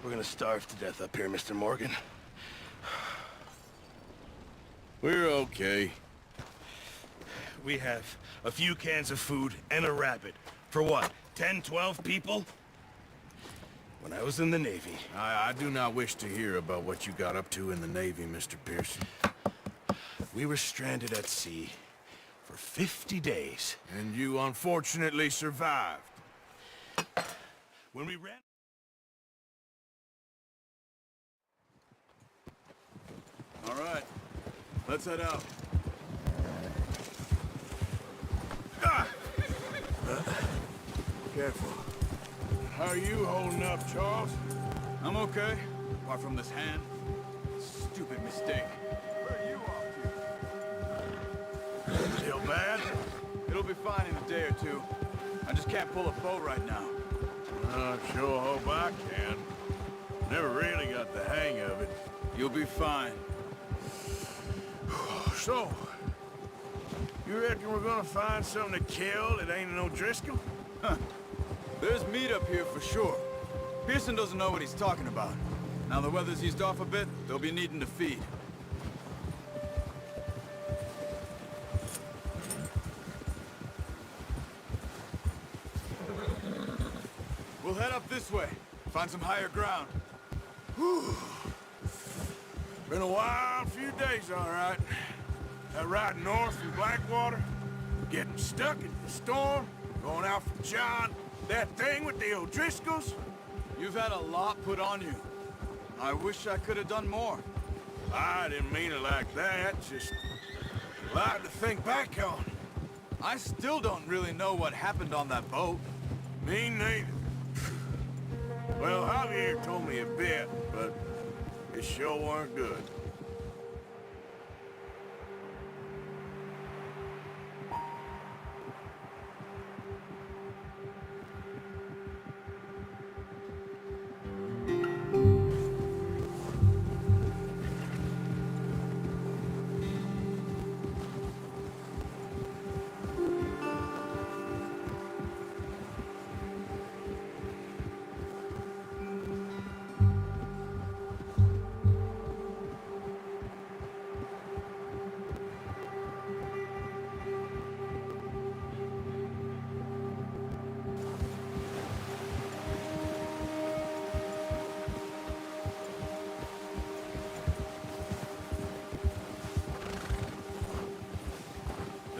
We're gonna starve to death up here, Mr. Morgan. We're okay. We have a few cans of food and a rabbit. For what, 10, 12 people? When I was in the Navy... I do not wish to hear about what you got up to in the Navy, Mr. Pearson. We were stranded at sea for 50 days. And you unfortunately survived. When we ran... All right, let's head out. Careful. How are you holding up, Charles? I'm okay, apart from this hand. Stupid mistake. Where are you off to? Still bad? It'll be fine in a day or two. I just can't pull a boat right now. I sure hope I can. Never really got the hang of it. You'll be fine. So, you reckon we're gonna find something to kill that ain't no Driscoll? Huh. There's meat up here for sure. Pearson doesn't know what he's talking about. Now the weather's eased off a bit, they'll be needing to feed. We'll head up this way, find some higher ground. Whew. Been a wild few days, all right. That ride north from Blackwater, getting stuck in the storm, going out from John, that thing with the O'Driscolls. You've had a lot put on you. I wish I could have done more. I didn't mean it like that, just a lot to think back on. I still don't really know what happened on that boat. Me neither. Well, Javier told me a bit, but it sure weren't good.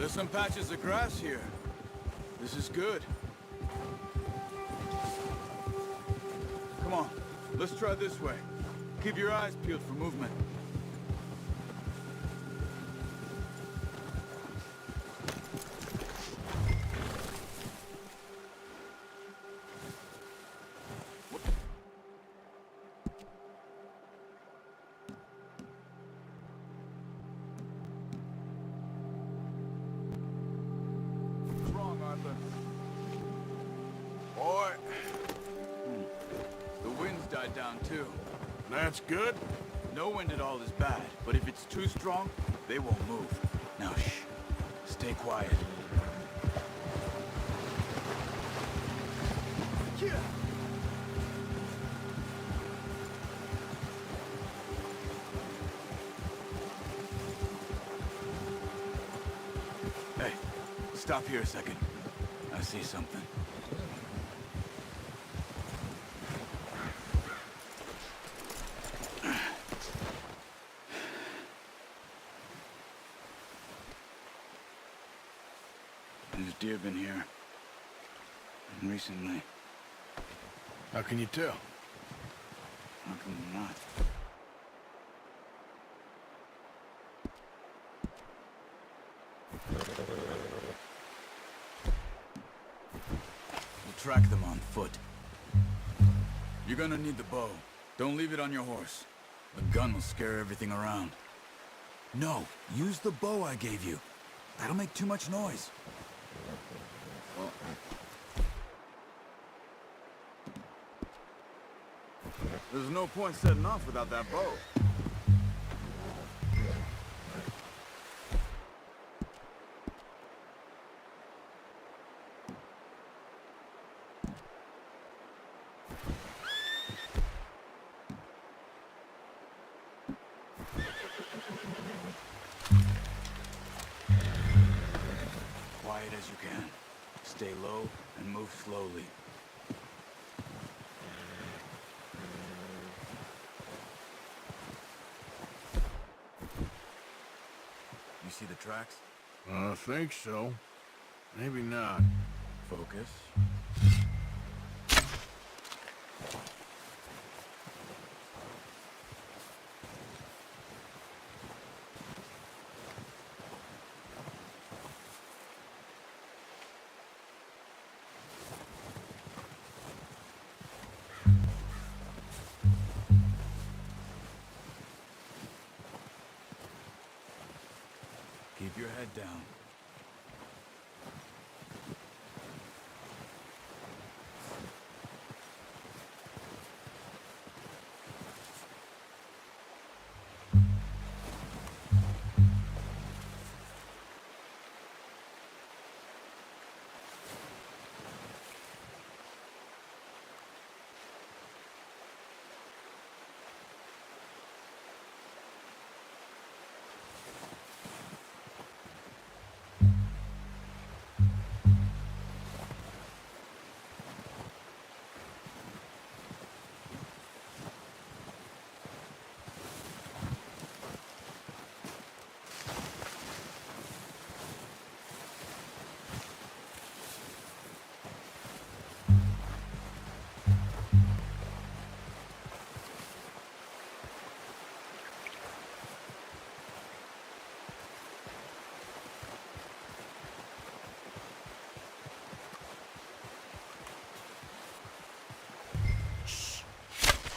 There's some patches of grass here. This is good. Come on, let's try this way. Keep your eyes peeled for movement. Boy, The wind's died down too. that's good. No wind at all is bad, but if it's too strong, they won't move. Now shh, stay quiet. Yeah. Hey, stop here a second. I see something. There's deer been here. And recently. How can you tell? How can you not? We'll track them on foot. You're gonna need the bow. Don't leave it on your horse. The gun will scare everything around. No, use the bow I gave you. That'll make too much noise. There's no point setting off without that bow. quiet as you can. Stay low and move slowly. You see the tracks? I think so. Maybe not. Focus. Keep your head down.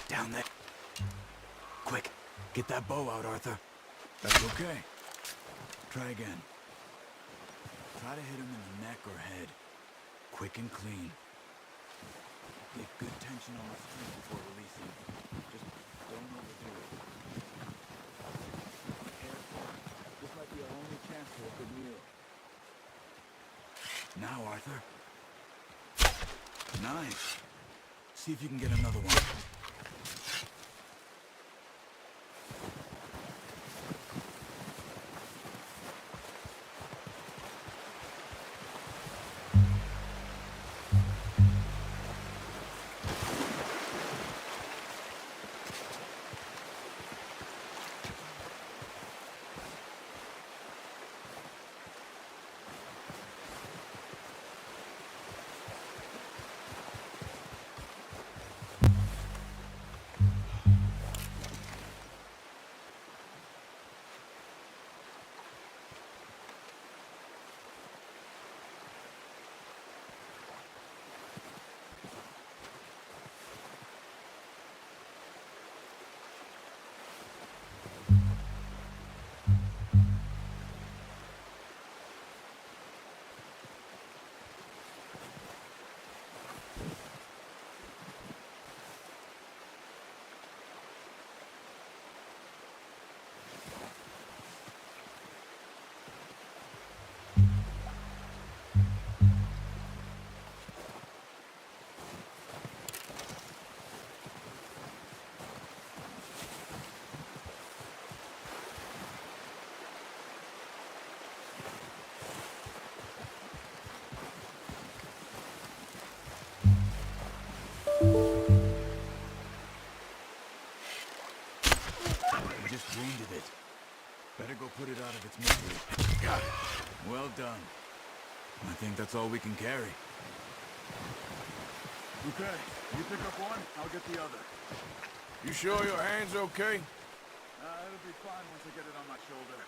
Down there. Quick, get that bow out, Arthur. That's okay. Try again. Try to hit him in the neck or head. Quick and clean. Get good tension on the string before releasing. Just don't overdo it. Careful. This might be our only chance for a good meal. Now, Arthur. Nice. See if you can get another one. Wounded it. Better go put it out of its misery. Got it. Well done. I think that's all we can carry. Okay, you pick up one, I'll get the other. You sure your hand's okay? It'll be fine once I get it on my shoulder.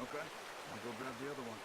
Okay, I'll go grab the other one.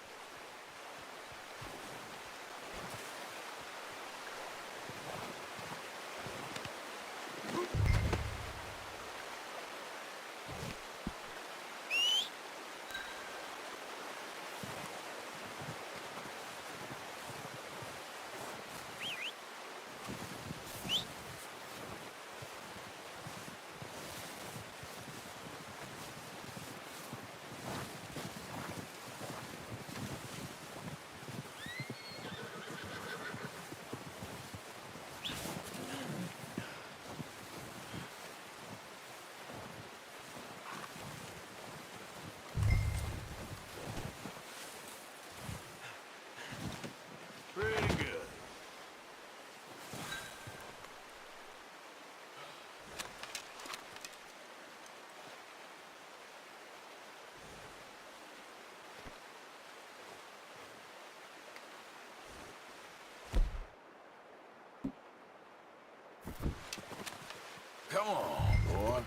Come on, boy.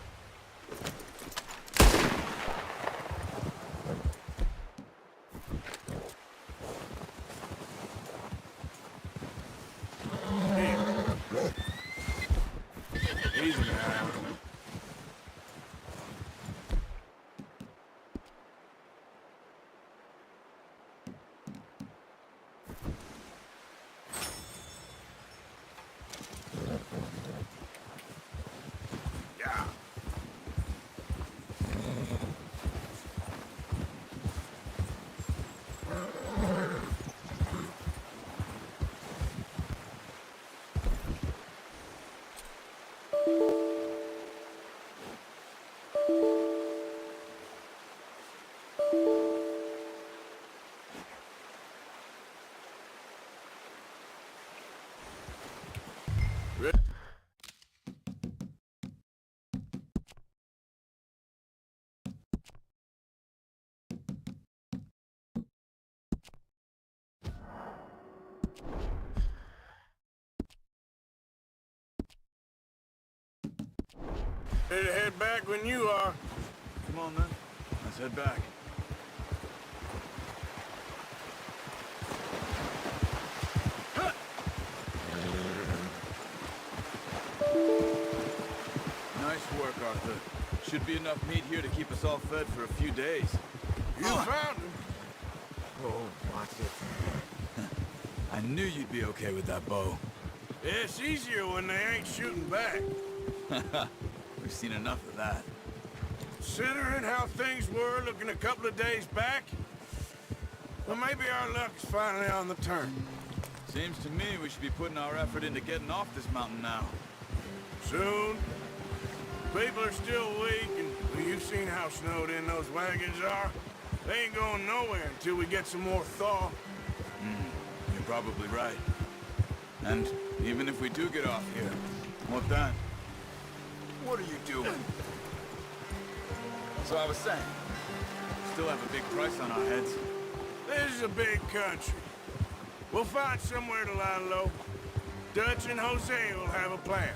Here. Easy now. Yeah. Ready to head back when you are. Come on, then. Let's head back. Nice work, Arthur. Should be enough meat here to keep us all fed for a few days. You found him. Oh, watch it. I knew you'd be okay with that bow. It's easier when they ain't shooting back. We've seen enough of that. Considering how things were looking a couple of days back, well, maybe our luck's finally on the turn. Seems to me we should be putting our effort into getting off this mountain now. Soon. People are still weak, and well, you've seen how snowed in those wagons are. They ain't going nowhere until we get some more thaw. You're probably right. And even if we do get off here, what then? What are you doing? So I was saying, still have a big price on our heads. This is a big country. We'll find somewhere to lie low. Dutch and Jose will have a plan.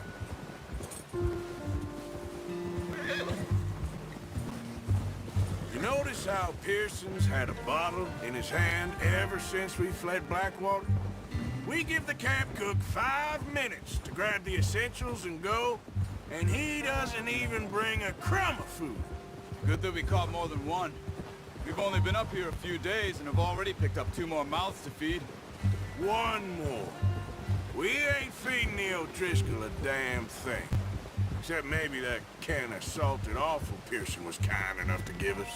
You notice how Pearson's had a bottle in his hand ever since we fled Blackwater? We give the camp cook 5 minutes to grab the essentials and go, and he doesn't even bring a crumb of food. Good that we caught more than one. We've only been up here a few days and have already picked up 2 more mouths to feed. 1 more. We ain't feeding the O'Driscoll a damn thing. Except maybe that can of salted offal Pearson was kind enough to give us.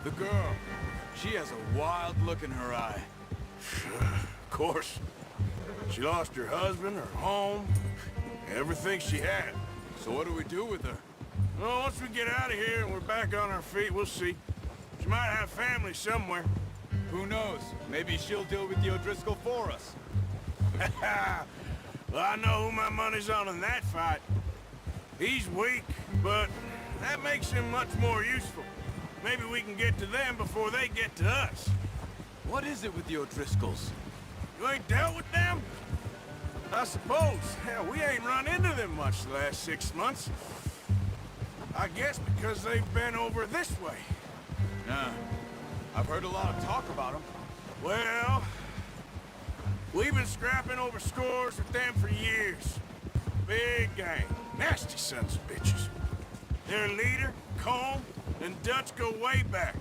The girl, she has a wild look in her eye. Of course. She lost her husband, her home, everything she had. So what do we do with her? Well, once we get out of here and we're back on our feet, we'll see. She might have family somewhere. Who knows? Maybe she'll deal with the O'Driscoll for us. Well, I know who my money's on in that fight. He's weak, but that makes him much more useful. Maybe we can get to them before they get to us. What is it with the O'Driscolls? You ain't dealt with them? I suppose. Hell, we ain't run into them much the last 6 months. I guess because they've been over this way. Yeah. I've heard a lot of talk about them. Well, we've been scrapping over scores with them for years. Big gang. Nasty sons of bitches. Their leader, Colm, and Dutch go way back.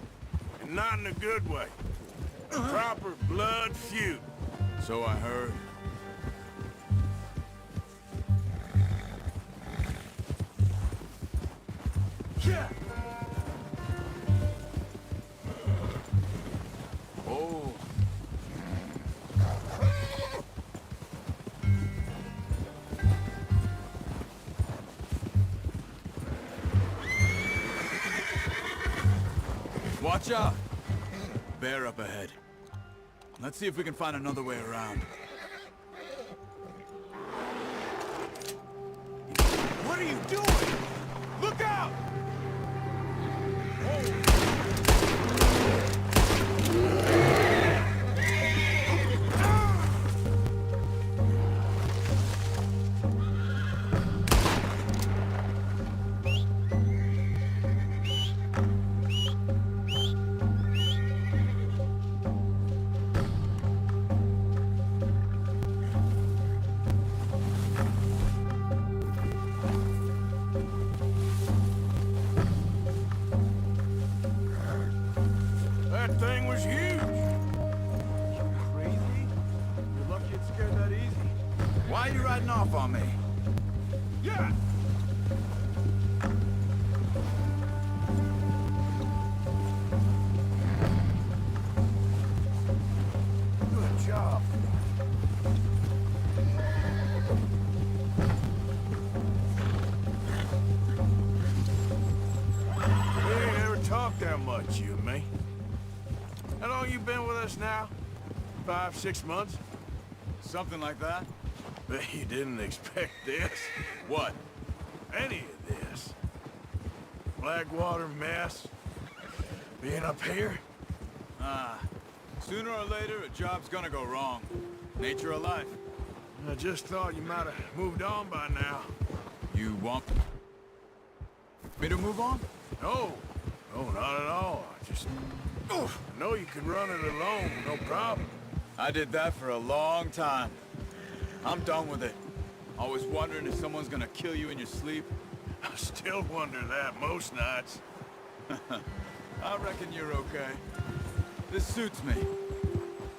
And not in a good way. A proper blood feud. So I heard. Yeah. Oh. Watch out! Bear up ahead. Let's see if we can find another way around. What are you doing? Look out! That thing was huge. Crazy? You're lucky it's scared that easy. Why are you riding off on me? Yeah. Good job. We ain't ever talked that much, you and me. How long you been with us now? 5, 6 months? Something like that? Bet you didn't expect this. What? Any of this. Blackwater mess. Being up here? Sooner or later, a job's gonna go wrong. Nature of life. I just thought you might have moved on by now. You want me to move on? No. No, not at all. I know you could run it alone, no problem. I did that for a long time. I'm done with it. Always wondering if someone's gonna kill you in your sleep. I still wonder that most nights. I reckon you're okay. This suits me.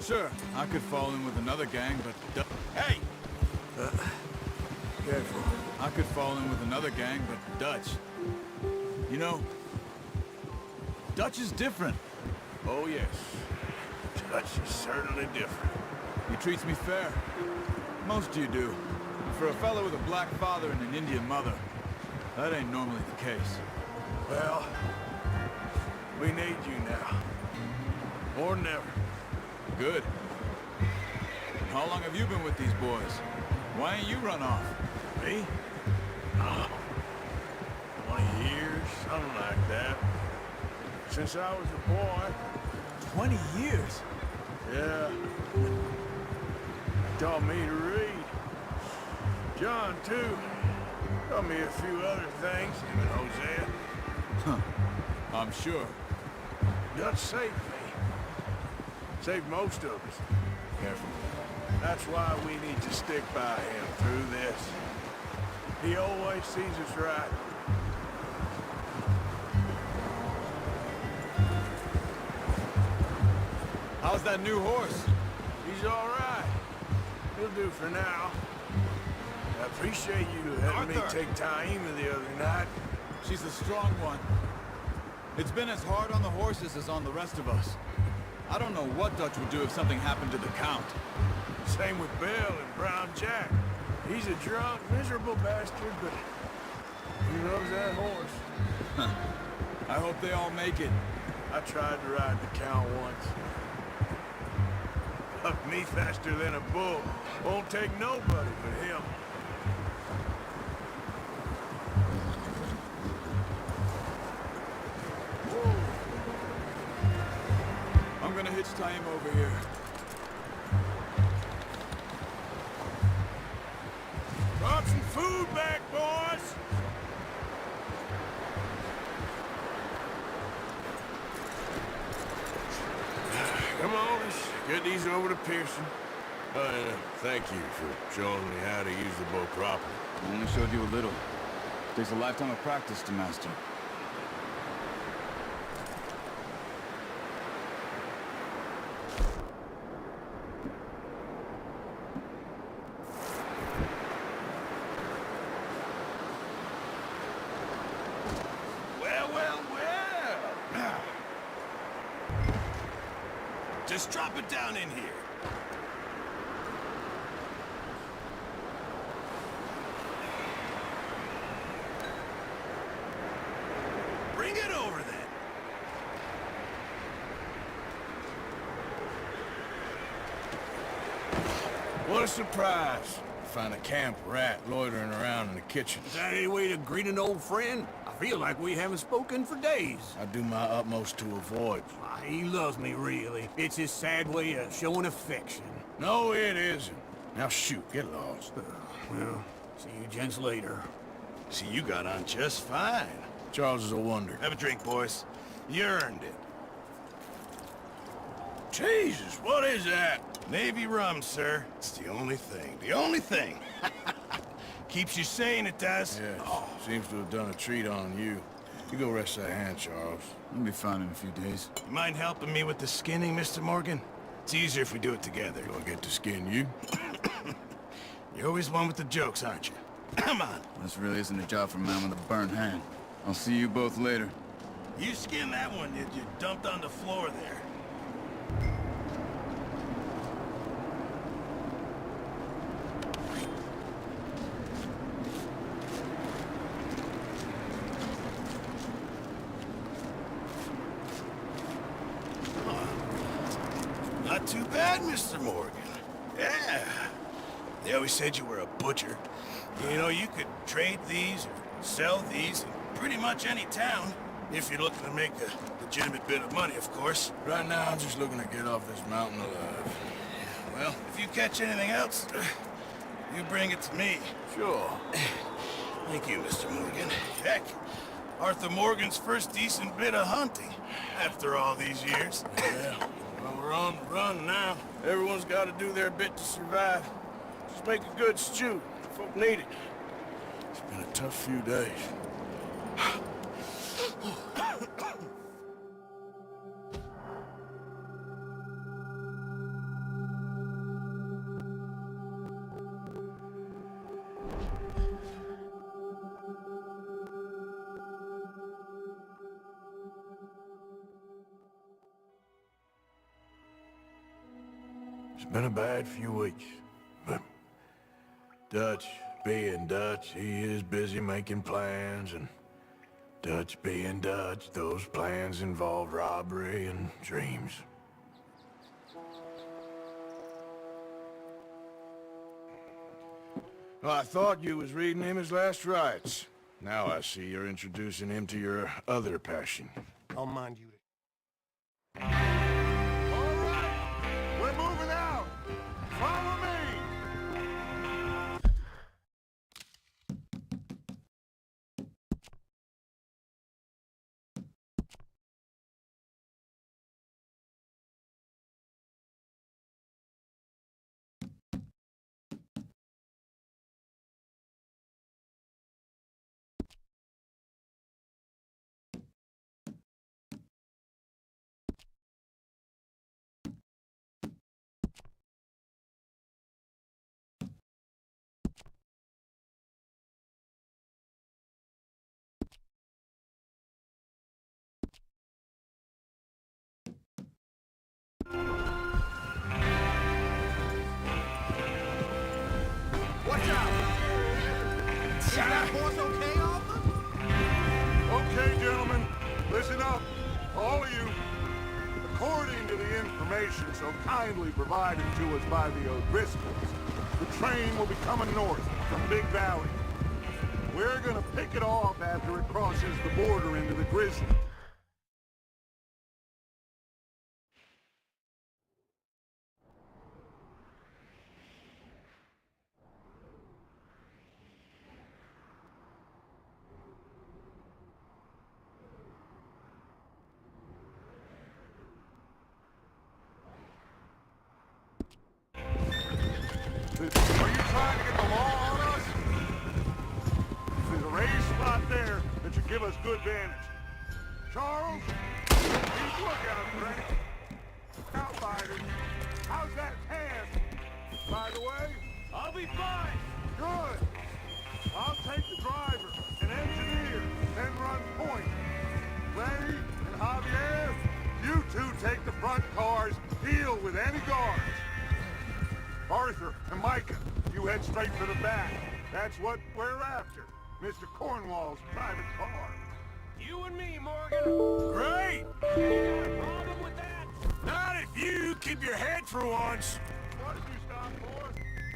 Sure, I could fall in with another gang, but... Hey! Careful. I could fall in with another gang, but Dutch... You know... Dutch is different. Oh, yes. Dutch is certainly different. He treats me fair. Most of you do. For a fellow with a black father and an Indian mother, that ain't normally the case. Well, we need you now. More than ever. Good. How long have you been with these boys? Why ain't you run off? Me? Oh, 20 years, something like that. Since I was a boy. 20 years? Yeah. Taught me to read. John, too. Taught me a few other things, him and Hosea. Huh. I'm sure. Dutch saved me. Saved most of us. Careful. That's why we need to stick by him through this. He always sees us right. How's that new horse? He's all right. He'll do for now. I appreciate you letting me take Taima the other night. She's a strong one. It's been as hard on the horses as on the rest of us. I don't know what Dutch would do if something happened to the Count. Same with Bill and Brown Jack. He's a drunk, miserable bastard, but he loves that horse. I hope they all make it. I tried to ride the Count once. Bucked me faster than a bull. Won't take nobody but him. I'm gonna hitch Taima over here. Brought some food back, boys! Come on, let's get these over to Pearson. Thank you for showing me how to use the bow properly. I only showed you a little. Takes a lifetime of practice to master. Well, well, well. Just drop it down in here. Bring it over then. What a surprise. Find a camp rat loitering around in the kitchen. Is that any way to greet an old friend? I feel like we haven't spoken for days. I do my utmost to avoid. Why, he loves me, really. It's his sad way of showing affection. No, it isn't. Now shoot, get lost. Well, see you gents later. See, you got on just fine. Charles is a wonder. Have a drink, boys. You earned it. Jesus, what is that? Navy rum, sir. It's the only thing. The only thing. Keeps you sane, it does. Yes, seems to have done a treat on you. You go rest that hand, Charles. I'll be fine in a few days. You mind helping me with the skinning, Mr. Morgan? It's easier if we do it together. Do I get to skin you? You're always one with the jokes, aren't you? Come on. This really isn't a job for a man with a burnt hand. I'll see you both later. You skinned that one, did you? Dumped on the floor there. Not too bad, Mr. Morgan. Yeah. They always said you were a butcher. You know, you could trade these or sell these in pretty much any town. If you're looking to make a legitimate bit of money, of course. Right now, I'm just looking to get off this mountain alive. Well, if you catch anything else, you bring it to me. Sure. Thank you, Mr. Morgan. Heck, Arthur Morgan's first decent bit of hunting after all these years. Yeah. Well, we're on the run now. Everyone's got to do their bit to survive. Just make a good stew. Folk need it. It's been a tough few days. It's been a bad few weeks, but Dutch being Dutch, he is busy making plans, and Dutch being Dutch, those plans involve robbery and dreams. Well, I thought you was reading him his last rites. Now I see you're introducing him to your other passion. I'll mind you. All right, we're moving out. Follow me. Watch out! Is that horse okay, Arthur? Okay, gentlemen, listen up, all of you. According to the information so kindly provided to us by the O'Driscolls, the train will be coming north from Big Valley. We're gonna pick it off after it crosses the border into the Grizzly. Are you trying to get the law on us? There's a raised spot there that should give us good vantage. Charles, keep lookout for any outsiders. How's that hand? By the way? I'll be fine! Good. I'll take the driver and engineer, then run point. Lenny and Javier, you two take the front cars, deal with any guards. Arthur and Micah, you head straight for the back. That's what we're after. Mr. Cornwall's private car. You and me, Morgan. Great! You got a problem with that? Not if you keep your head for once.